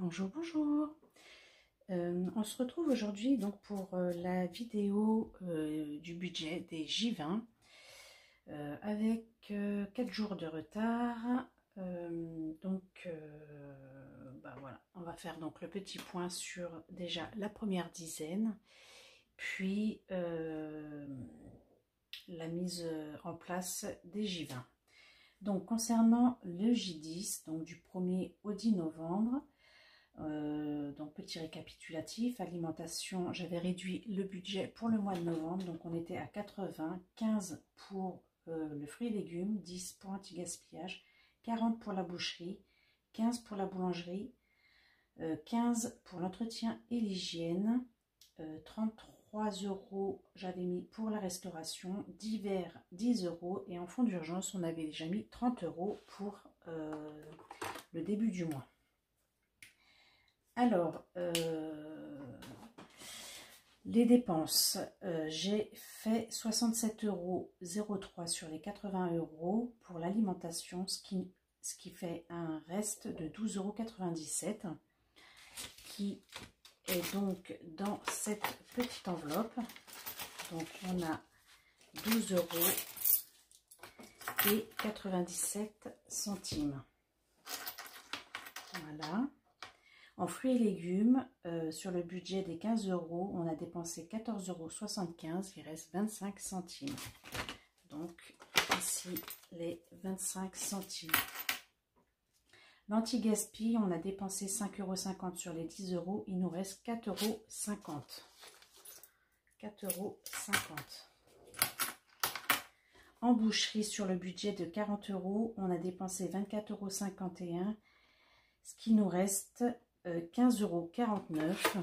Bonjour, bonjour. On se retrouve aujourd'hui donc pour la vidéo du budget des J20 avec 4 jours de retard. Voilà, on va faire donc le petit point sur déjà la première dizaine, puis la mise en place des J20. Donc concernant le J10, donc du 1er au 10 novembre, donc petit récapitulatif, alimentation, j'avais réduit le budget pour le mois de novembre, donc on était à 80, 15 pour le fruit et légumes, 10 pour anti-gaspillage, 40 pour la boucherie, 15 pour la boulangerie, 15 pour l'entretien et l'hygiène, 33 € j'avais mis pour la restauration, divers 10 € et en fonds d'urgence on avait déjà mis 30 € pour le début du mois. Alors, les dépenses, j'ai fait 67,03 € sur les 80 € pour l'alimentation, ce qui fait un reste de 12,97 € qui est donc dans cette petite enveloppe. Donc, on a 12,97 €. Voilà. En fruits et légumes, sur le budget des 15 €, on a dépensé 14,75 €, il reste 25 centimes. Donc ici les 25 centimes. L'anti-gaspi, on a dépensé 5,50 € sur les 10 €, il nous reste 4,50 €. 4,50 €. En boucherie, sur le budget de 40 €, on a dépensé 24,51 €, ce qui nous reste 15,49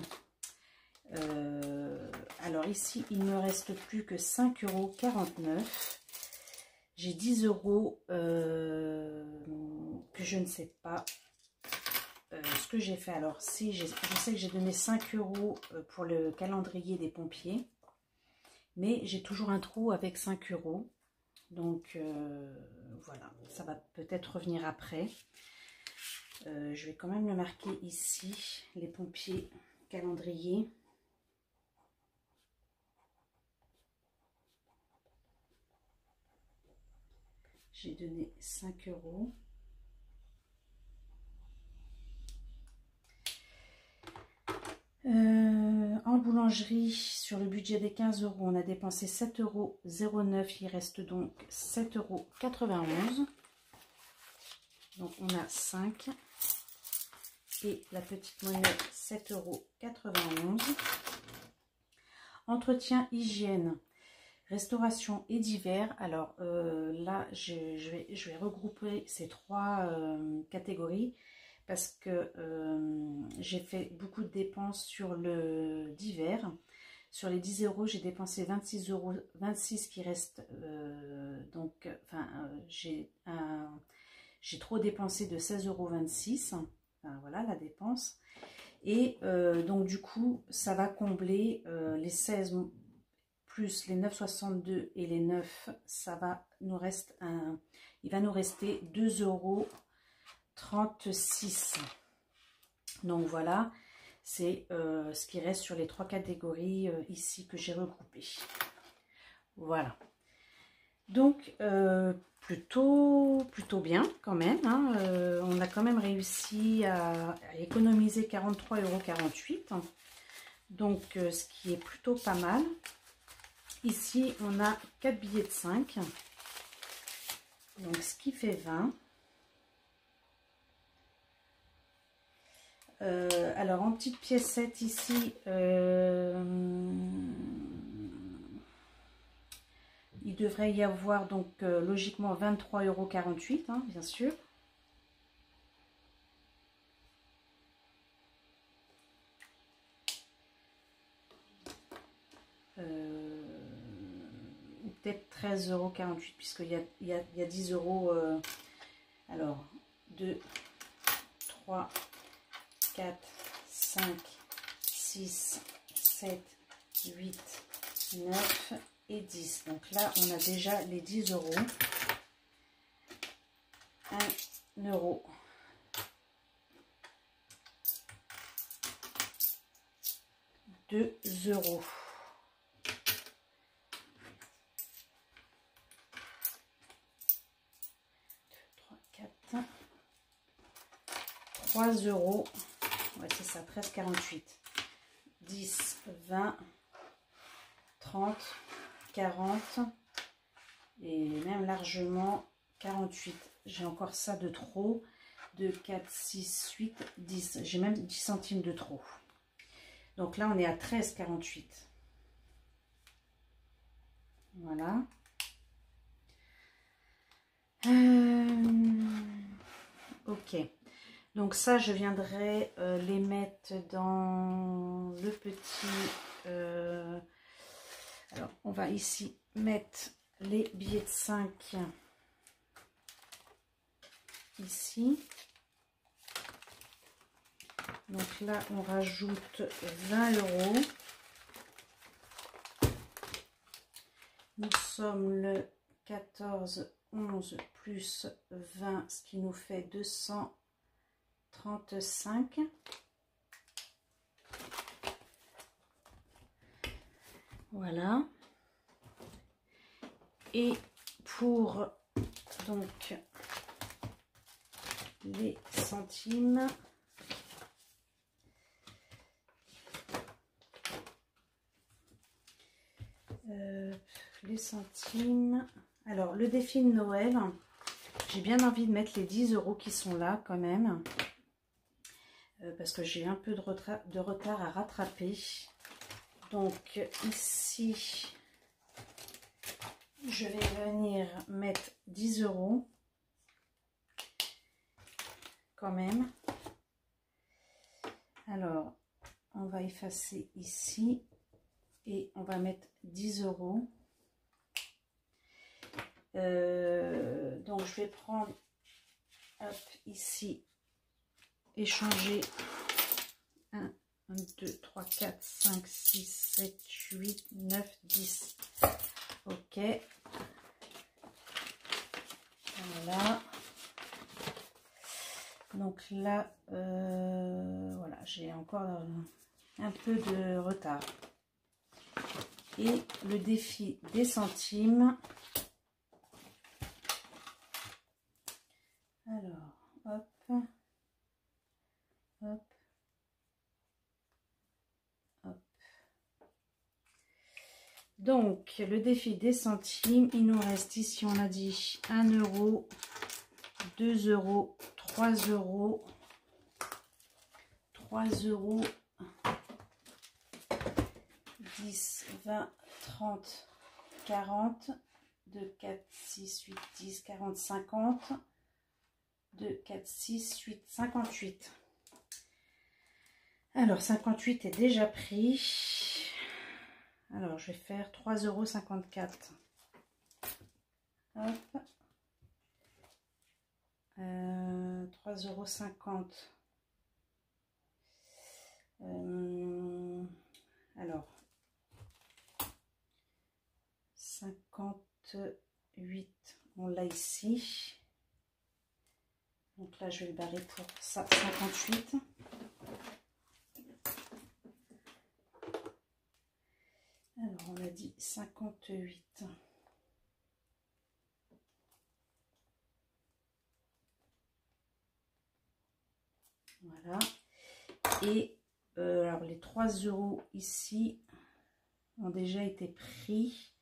€. Alors ici, il ne me reste plus que 5,49 €. J'ai 10 € que je ne sais pas ce que j'ai fait. Alors si je sais que j'ai donné 5 € pour le calendrier des pompiers, mais j'ai toujours un trou avec 5 €. Donc voilà, ça va peut-être revenir après. Je vais quand même le marquer ici, les pompiers calendrier. J'ai donné 5 €. En boulangerie, sur le budget des 15 €, on a dépensé 7,09 €. Il reste donc 7,91 €. Donc on a 5. Et la petite monnaie 7,91 €. Entretien, hygiène, restauration et divers. Alors là, je vais regrouper ces trois catégories parce que j'ai fait beaucoup de dépenses sur le divers. Sur les 10 €, j'ai dépensé 26,26 € qui reste. J'ai trop dépensé de 16,26 €. Enfin, voilà la dépense. Et donc du coup, ça va combler les 16 plus les 9,62 et les 9. Ça va nous reste il va nous rester 2,36 €. Donc voilà, c'est ce qui reste sur les trois catégories ici que j'ai regroupées. Voilà. Donc plutôt bien quand même, hein. On a quand même réussi à économiser 43,48 €, donc ce qui est plutôt pas mal. Ici on a 4 billets de 5, donc ce qui fait 20. Alors en petite piécette ici, il devrait y avoir donc logiquement 23,48 €, hein, bien sûr. Ou peut-être 13,48 € puisqu'il y a 10 €. Alors 2, 3, 4, 5, 6, 7, 8, 9 et 10. Donc là, on a déjà les 10 €. 1 €. 2 €. 3 €. Ouais, c'est ça, 13,48. 10, 20, 30, 40 et même largement 48. J'ai encore ça de trop. 2, 4, 6, 8, 10. J'ai même 10 centimes de trop. Donc là, on est à 13,48. Voilà. Ok. Donc ça, je viendrai les mettre dans le petit... alors, on va ici mettre les billets de 5 ici. Donc là, on rajoute 20 €. Nous sommes le 14, 11 plus 20, ce qui nous fait 235. Voilà. Et pour donc les centimes, alors le défi de Noël, j'ai bien envie de mettre les 10 € qui sont là quand même, parce que j'ai un peu de retard à rattraper. Donc ici, je vais venir mettre 10 € quand même. Alors, on va effacer ici et on va mettre 10 €. Donc, je vais prendre, hop, ici, échanger 1, 2, 3, 4, 5, 6, 7, 8, 9, 10. Ok. Voilà. Donc là, voilà, j'ai encore un peu de retard. Et le défi des centimes. Alors, hop, hop, hop. Donc, le défi des centimes, il nous reste ici, on a dit 1 €, 2 €, 3 €, 3 €, 10, 20, 30, 40, 2, 4, 6, 8, 10, 40, 50, 2, 4, 6, 8, 58. Alors, 58 est déjà pris. Alors, je vais faire 3,54 €. Hop. 3,50 €. Alors, 58, on l'a ici. Donc là, je vais le barrer pour ça, 58. Alors, on a dit 58. Voilà. Et alors, les 3 € ici ont déjà été pris.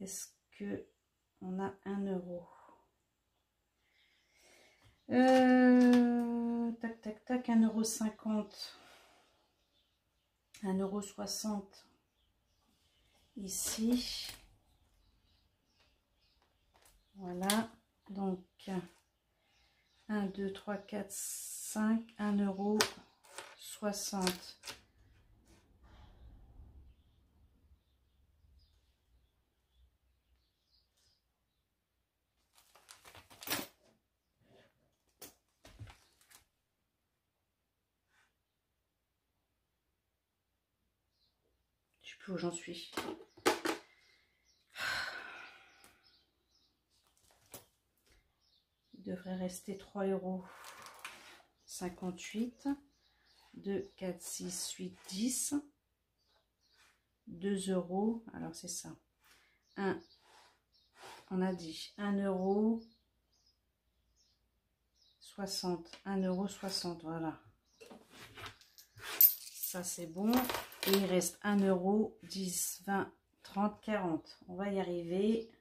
Est-ce que on a 1 €? Tac, tac, tac, 1,50 €. 1,60 € ici. Voilà. Donc, 1, 2, 3, 4, 5, 1,60 €. Je sais plus où j'en suis. Il devrait rester 3,58 €. 2, 4, 6, 8, 10. 2 €. Alors c'est ça. On a dit 1,60 €. 1,60 €, voilà. Ça c'est bon. Et il reste 1 €, 10, 20, 30, 40. On va y arriver.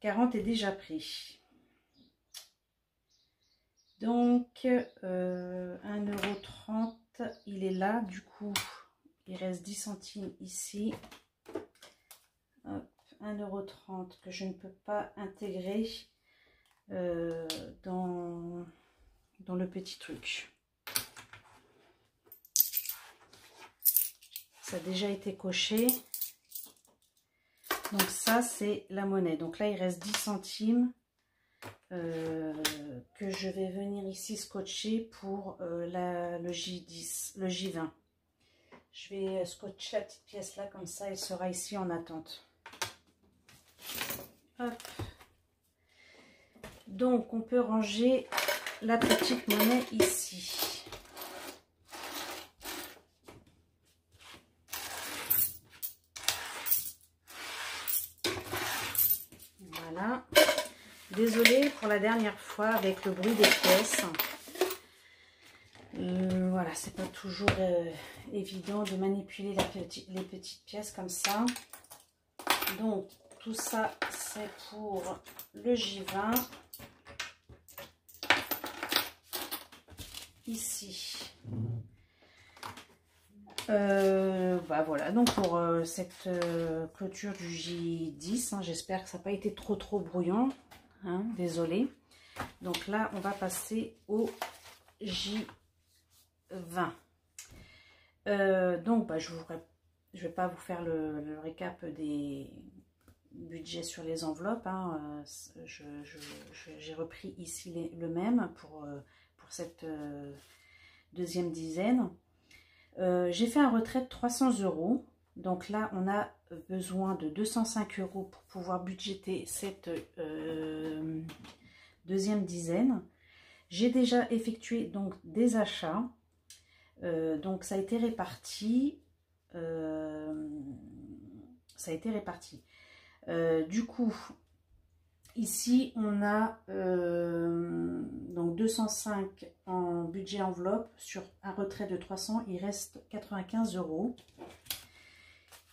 40 est déjà pris. Donc 1,30 €, il est là. Du coup, il reste 10 centimes ici. Hop, 1,30 € que je ne peux pas intégrer dans le petit truc. Ça a déjà été coché. Donc ça, c'est la monnaie. Donc là, il reste 10 centimes que je vais venir ici scotcher pour le J10, le J20. Je vais scotcher la petite pièce là, comme ça, elle sera ici en attente. Hop. Donc, on peut ranger la petite monnaie ici. Voilà. Désolée pour la dernière fois avec le bruit des pièces. Voilà, c'est pas toujours évident de manipuler les petites pièces comme ça. Donc, tout ça, c'est pour le J20. Ici. Bah voilà, donc pour cette clôture du J10, hein, j'espère que ça n'a pas été trop brouillon. Hein, désolé. Donc là, on va passer au J20. Donc, bah, je vais pas vous faire le récap des budgets sur les enveloppes. Hein. J'ai repris ici le même pour cette deuxième dizaine. J'ai fait un retrait de 300 €. Donc là, on a besoin de 205 € pour pouvoir budgéter cette deuxième dizaine. J'ai déjà effectué donc des achats. Donc ça a été réparti. Du coup, ici on a donc 205 en budget enveloppe sur un retrait de 300. Il reste 95 €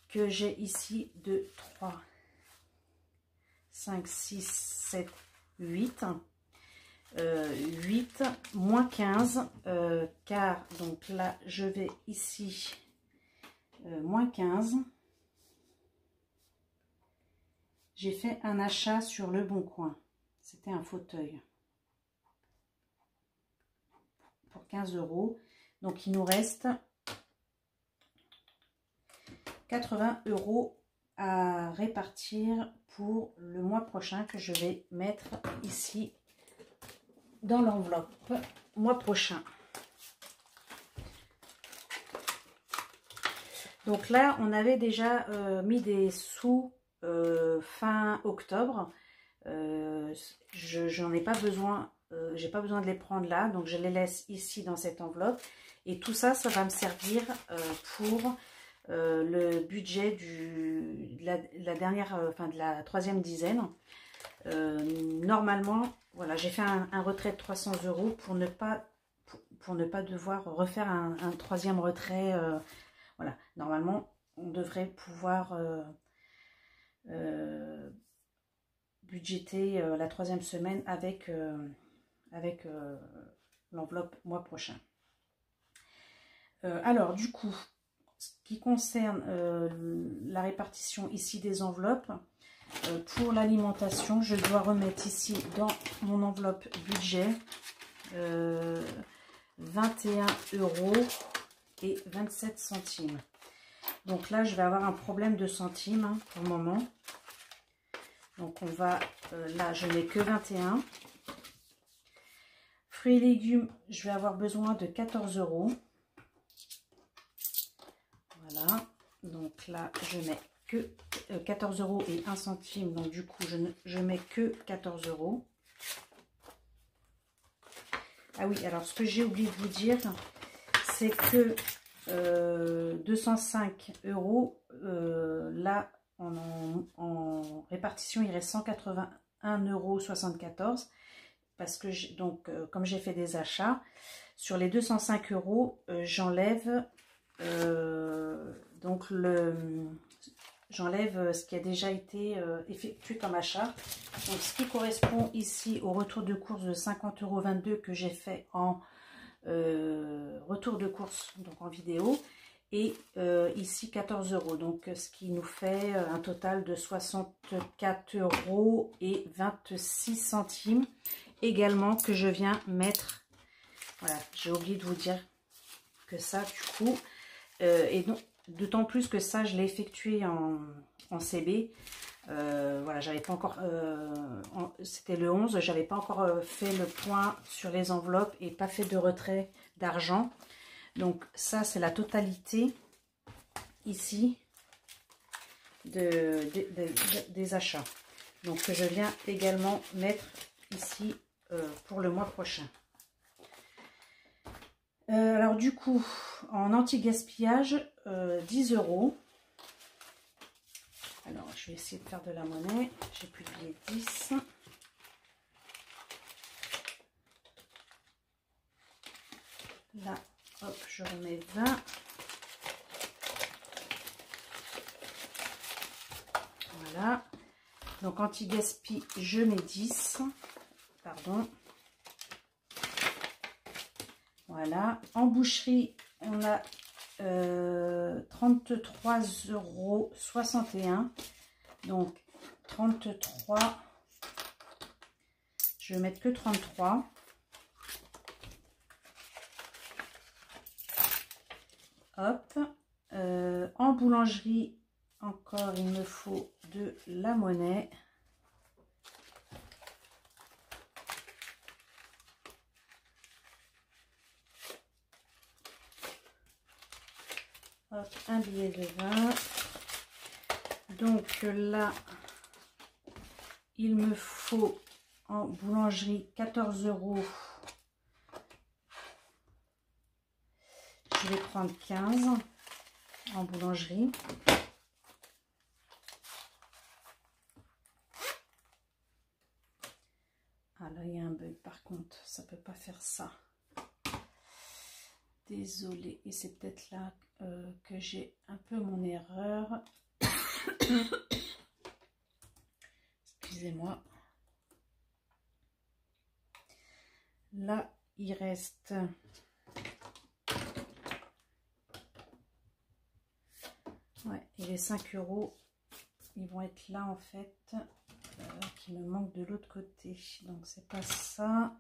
que j'ai ici de 3, 5, 6, 7, 8. 8 moins 15 car donc là je vais ici moins 15. J'ai fait un achat sur Le Bon Coin, c'était un fauteuil pour 15 €. Donc il nous reste 80 € à répartir pour le mois prochain que je vais mettre ici dans l'enveloppe mois prochain. Donc là, on avait déjà mis des sous fin octobre. J'en ai pas besoin, j'ai pas besoin de les prendre là, donc je les laisse ici dans cette enveloppe. Et tout ça, ça va me servir pour le budget de la troisième dizaine. Normalement, voilà, j'ai fait un retrait de 300 € pour ne pas devoir refaire un troisième retrait. Voilà, normalement, on devrait pouvoir budgéter la troisième semaine avec l'enveloppe mois prochain. Alors, du coup, ce qui concerne la répartition ici des enveloppes, pour l'alimentation, je dois remettre ici dans mon enveloppe budget 21 € et 27 centimes. Donc là, je vais avoir un problème de centimes hein, pour le moment. Donc on va, là, je n'ai que 21. Fruits et légumes, je vais avoir besoin de 14 €. Voilà. Donc là, je mets que 14 € et 1 centime. Donc du coup, je mets que 14 €. Ah oui, alors ce que j'ai oublié de vous dire, c'est que 205 euros. Là, en répartition, il reste 181,74 €. Parce que, donc, comme j'ai fait des achats, sur les 205 euros, j'enlève j'enlève ce qui a déjà été effectué comme achat. Donc, ce qui correspond ici au retour de course de 50,22 € que j'ai fait en retour de course, donc en vidéo. Et ici 14 €. Donc, ce qui nous fait un total de 64,26 € également que je viens mettre. Voilà, j'ai oublié de vous dire que ça, du coup, et donc d'autant plus que ça, je l'ai effectué en CB. Voilà, j'avais pas encore, c'était le 11, j'avais pas encore fait le point sur les enveloppes et pas fait de retrait d'argent. Donc ça, c'est la totalité ici des achats. Donc que je viens également mettre ici pour le mois prochain. Alors du coup, en anti-gaspillage, 10 €. Alors, je vais essayer de faire de la monnaie. J'ai plus de billets de 10. Là, hop, je remets 20. Voilà. Donc, anti-gaspi, je mets 10. Pardon. Voilà. En boucherie, on a 33,61 €. Donc 33, je vais mettre que 33. Hop. En boulangerie, encore, il me faut de la monnaie. Hop, un billet de 20. Donc là, il me faut en boulangerie 14 €. Je vais prendre 15 en boulangerie. Ah là, il y a un bug par contre, ça peut pas faire ça. Désolée, et c'est peut-être là que j'ai un peu mon erreur. Excusez-moi. Là, il reste et les 5 €, ils vont être là en fait, qui me manque de l'autre côté. Donc, c'est pas ça.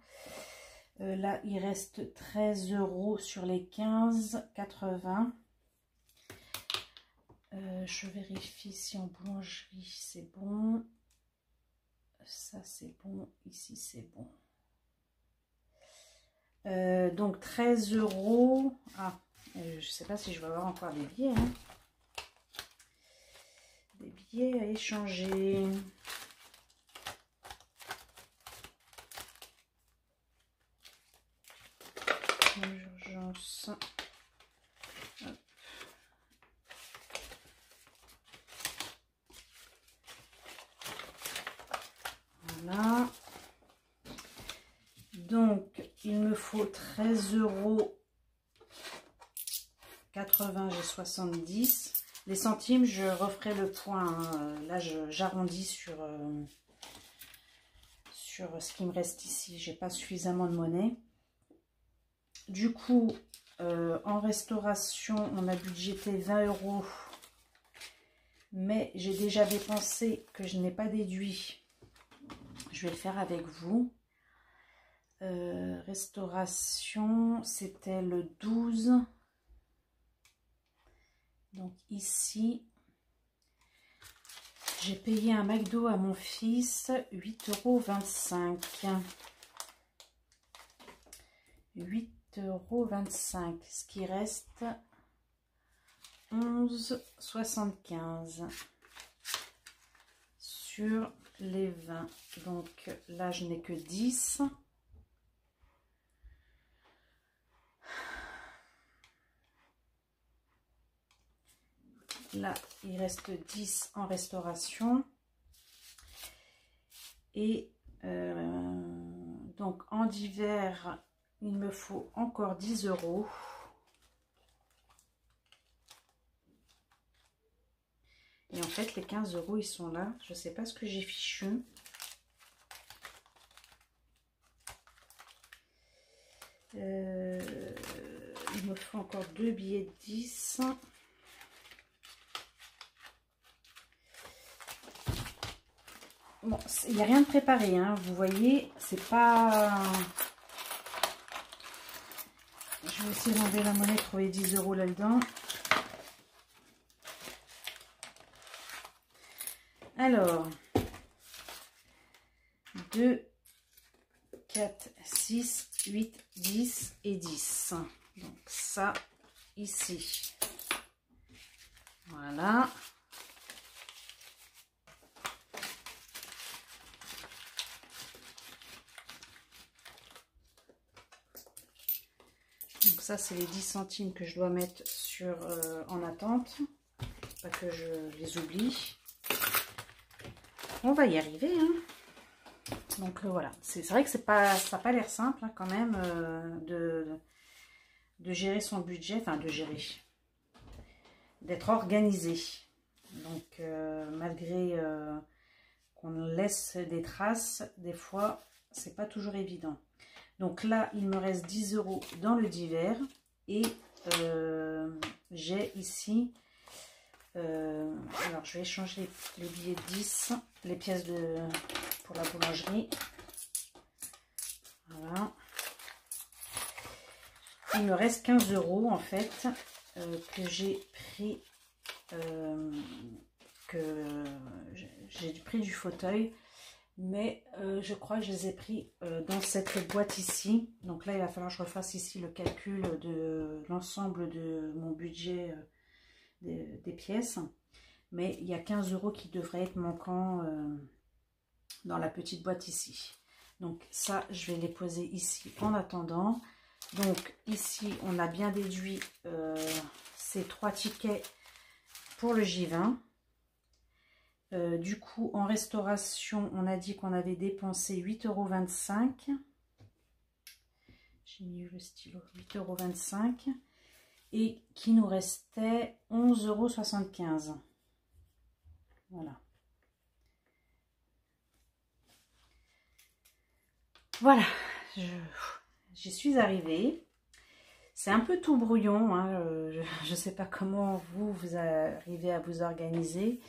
Là, il reste 13 € sur les 15,80 €. Je vérifie si en boulangerie c'est bon. Ça c'est bon. Ici c'est bon. Donc 13 €. Ah, je sais pas si je vais avoir encore des billets. Hein. Des billets à échanger. Urgence. Hop. Voilà. Donc, il me faut 13,80 €, j'ai 70. Les centimes, je referai le point. Hein. Là, j'arrondis sur ce qui me reste ici. J'ai pas suffisamment de monnaie. Du coup, en restauration, on a budgété 20 €. Mais j'ai déjà dépensé que je n'ai pas déduit. Je vais le faire avec vous. Restauration, c'était le 12. Donc ici, j'ai payé un McDo à mon fils, 8,25 €. 8,25 €, ce qui reste 11,75 € sur les 20. Donc là, je n'ai que 10. là, il reste 10 en restauration. Et donc, en divers, il me faut encore 10 €. Et en fait, les 15 €, ils sont là. Je ne sais pas ce que j'ai fichu. Il me faut encore 2 billets de 10. Bon, il n'y a rien de préparé, hein. Vous voyez, c'est pas... Je vais essayer d'enlever la monnaie, trouver 10 € là-dedans. Alors, 2, 4, 6, 8, 10 et 10. Donc ça, ici. Voilà. Donc ça, c'est les 10 centimes que je dois mettre sur en attente. Pas que je les oublie. On va y arriver, hein. Donc voilà, c'est vrai que ça n'a pas l'air simple, hein, quand même de gérer son budget, enfin de gérer, d'être organisé. Donc malgré qu'on laisse des traces, des fois c'est pas toujours évident. Donc là, il me reste 10 € dans le divers et j'ai ici, alors je vais échanger les billets de 10, les pièces pour la boulangerie. Voilà. Il me reste 15 € en fait que j'ai pris, j'ai pris du fauteuil. Mais je crois que je les ai pris dans cette boîte ici. Donc là, il va falloir que je refasse ici le calcul de l'ensemble de mon budget des pièces. Mais il y a 15 € qui devraient être manquants dans la petite boîte ici. Donc ça, je vais les poser ici en attendant. Donc ici, on a bien déduit ces 3 tickets pour le J20. Du coup, en restauration, on a dit qu'on avait dépensé 8,25 €. J'ai mis le stylo, 8,25 € et qui nous restait 11,75 €. Voilà. Voilà, j'y suis arrivée. C'est un peu tout brouillon, hein. Je ne sais pas comment vous arrivez à vous organiser.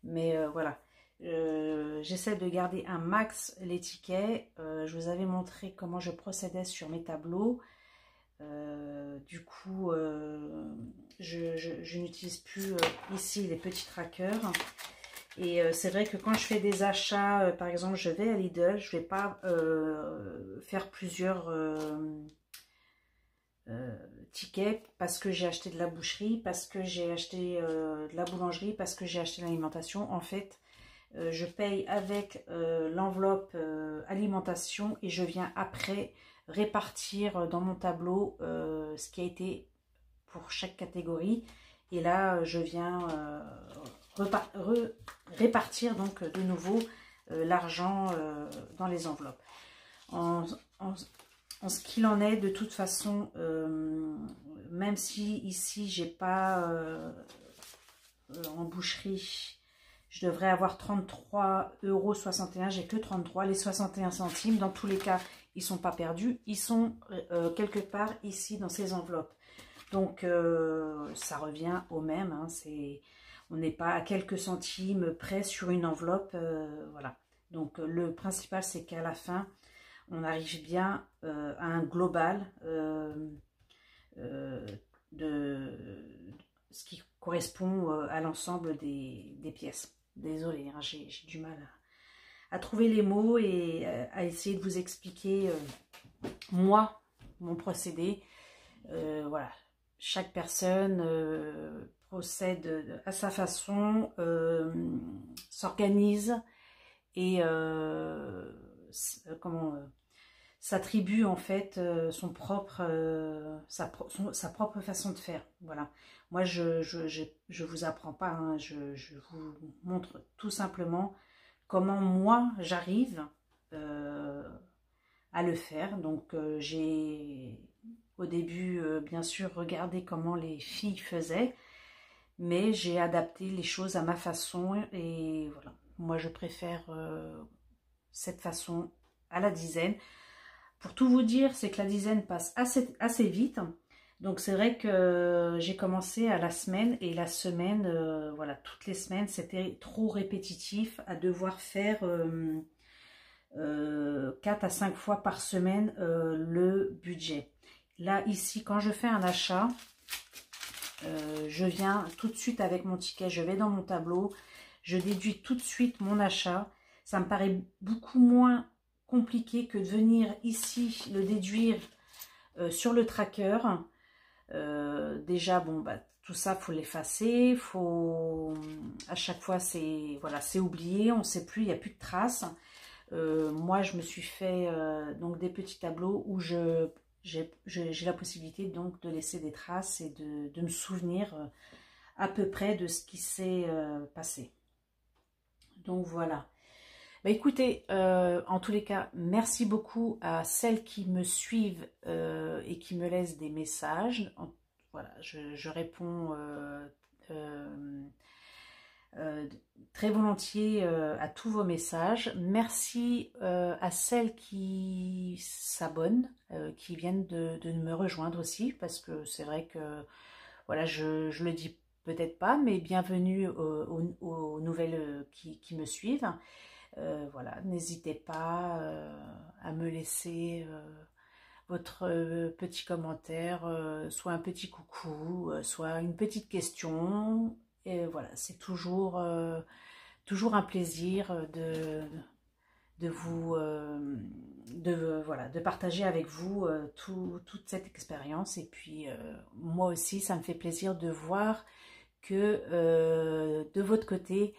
Mais voilà, j'essaie de garder un max les tickets. Je vous avais montré comment je procédais sur mes tableaux. Du coup, je n'utilise plus ici les petits trackers. Et c'est vrai que quand je fais des achats, par exemple, je vais à Lidl, je ne vais pas faire plusieurs tickets parce que j'ai acheté de la boucherie, parce que j'ai acheté de la boulangerie, parce que j'ai acheté l'alimentation. En fait, je paye avec l'enveloppe alimentation et je viens après répartir dans mon tableau ce qui a été pour chaque catégorie. Et là, je viens répartir donc de nouveau l'argent dans les enveloppes. En ce qu'il en est, de toute façon, même si ici j'ai pas en boucherie, je devrais avoir 33,61 €, j'ai que 33, les 61 centimes, dans tous les cas, ils sont pas perdus, ils sont quelque part ici dans ces enveloppes. Donc ça revient au même, hein, on n'est pas à quelques centimes près sur une enveloppe, voilà. Donc le principal, c'est qu'à la fin, on arrive bien à un global de ce qui correspond à l'ensemble des pièces. Désolée, hein, j'ai du mal à trouver les mots et à essayer de vous expliquer, moi, mon procédé. Voilà, chaque personne procède à sa façon, s'organise et s'attribue en fait son propre sa propre façon de faire. Voilà. Moi, je vous apprends pas, hein, je vous montre tout simplement comment moi j'arrive à le faire. Donc j'ai au début bien sûr regardé comment les filles faisaient, mais j'ai adapté les choses à ma façon et voilà. Moi je préfère cette façon à la dizaine. Pour tout vous dire, c'est que la dizaine passe assez vite. Donc c'est vrai que j'ai commencé à la semaine et la semaine, voilà, toutes les semaines, c'était trop répétitif à devoir faire 4 à 5 fois par semaine le budget. Là, ici, quand je fais un achat, je viens tout de suite avec mon ticket, je vais dans mon tableau, je déduis tout de suite mon achat. Ça me paraît beaucoup moins compliqué que de venir ici le déduire sur le tracker. Déjà, bon, bah, tout ça, faut l'effacer, faut à chaque fois, c'est voilà, c'est oublié, on ne sait plus, il n'y a plus de traces. Moi, je me suis fait donc des petits tableaux où j'ai la possibilité donc de laisser des traces et de me souvenir à peu près de ce qui s'est passé. Donc voilà. Bah, écoutez, en tous les cas, merci beaucoup à celles qui me suivent et qui me laissent des messages. Voilà, je réponds très volontiers à tous vos messages. Merci à celles qui s'abonnent, qui viennent de me rejoindre aussi, parce que c'est vrai que, voilà, je le dis peut-être pas, mais bienvenue aux nouvelles qui me suivent. Voilà, n'hésitez pas à me laisser votre petit commentaire, soit un petit coucou, soit une petite question. Et voilà, c'est toujours, toujours un plaisir voilà, de partager avec vous toute cette expérience. Et puis, moi aussi, ça me fait plaisir de voir que de votre côté,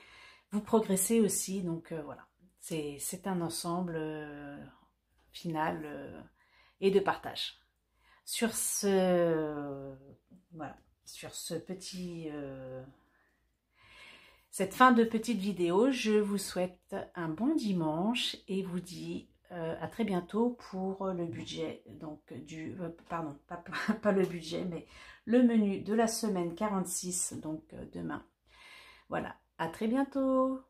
vous progressez aussi. Donc, voilà, c'est un ensemble final et de partage. Sur ce, voilà, sur ce petit... cette fin de petite vidéo, je vous souhaite un bon dimanche et vous dis à très bientôt pour le budget, donc pardon, pas le budget, mais le menu de la semaine 46, donc demain. Voilà, à très bientôt.